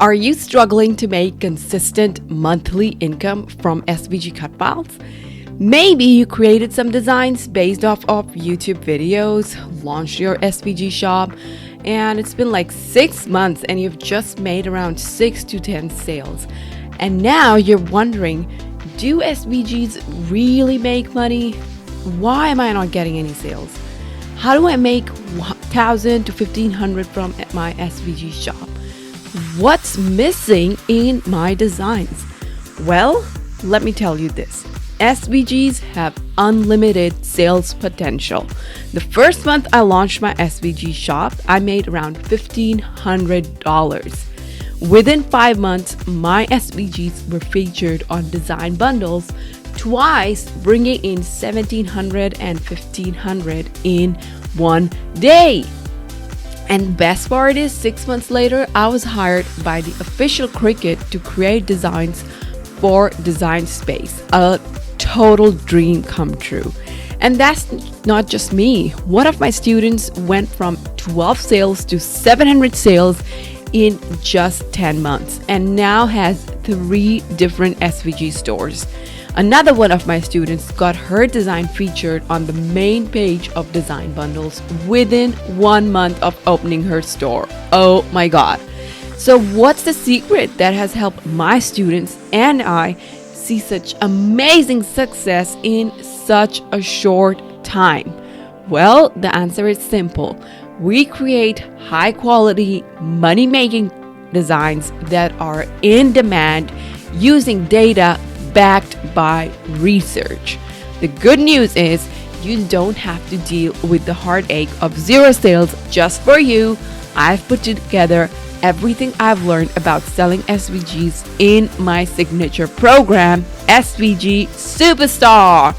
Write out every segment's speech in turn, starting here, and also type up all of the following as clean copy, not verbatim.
Are you struggling to make consistent monthly income from SVG cut files? Maybe you created some designs based off of YouTube videos, launched your SVG shop, and it's been like 6 months and you've just made around 6 to 10 sales. And now you're wondering, do SVGs really make money? Why am I not getting any sales? How do I make $1,000 to $1,500 from my SVG shop? What's missing in my designs? Well, let me tell you this. SVGs have unlimited sales potential. The first month I launched my SVG shop, I made around $1,500. Within 5 months, my SVGs were featured on design bundles twice, bringing in $1,700 and $1,500 in one day. And best part is, 6 months later, I was hired by the official Cricut to create designs for Design Space, a total dream come true. And that's not just me. One of my students went from 12 sales to 700 sales in just 10 months and now has 3 different SVG stores. Another one of my students got her design featured on the main page of design bundles within 1 month of opening her store. Oh my God. So what's the secret that has helped my students and I see such amazing success in such a short time? Well, the answer is simple. We create high quality, money-making designs that are in demand using data backed by research. The good news is you don't have to deal with the heartache of 0 sales just for you. I've put together everything I've learned about selling SVGs in my signature program, SVG Superstar.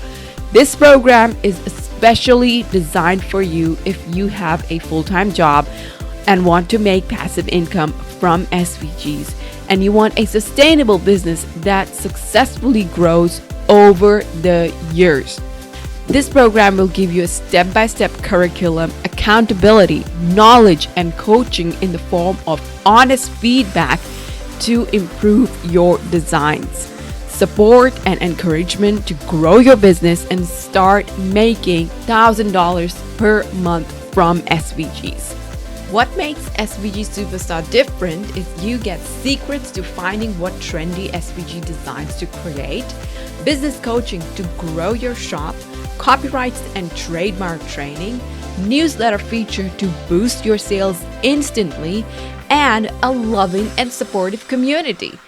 This program is especially designed for you if you have a full-time job and want to make passive income from SVGs, and you want a sustainable business that successfully grows over the years. This program will give you a step-by-step curriculum, accountability, knowledge, and coaching in the form of honest feedback to improve your designs, support and encouragement to grow your business and start making $1,000 per month from SVGs. What makes SVG Superstar different is you get secrets to finding what trendy SVG designs to create, business coaching to grow your shop, copyrights and trademark training, newsletter feature to boost your sales instantly, and a loving and supportive community.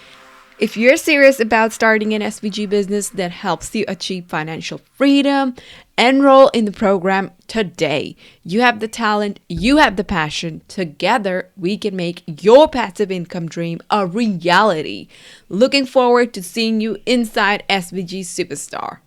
If you're serious about starting an SVG business that helps you achieve financial freedom, enroll in the program today. You have the talent, you have the passion. Together, we can make your passive income dream a reality. Looking forward to seeing you inside SVG Superstar.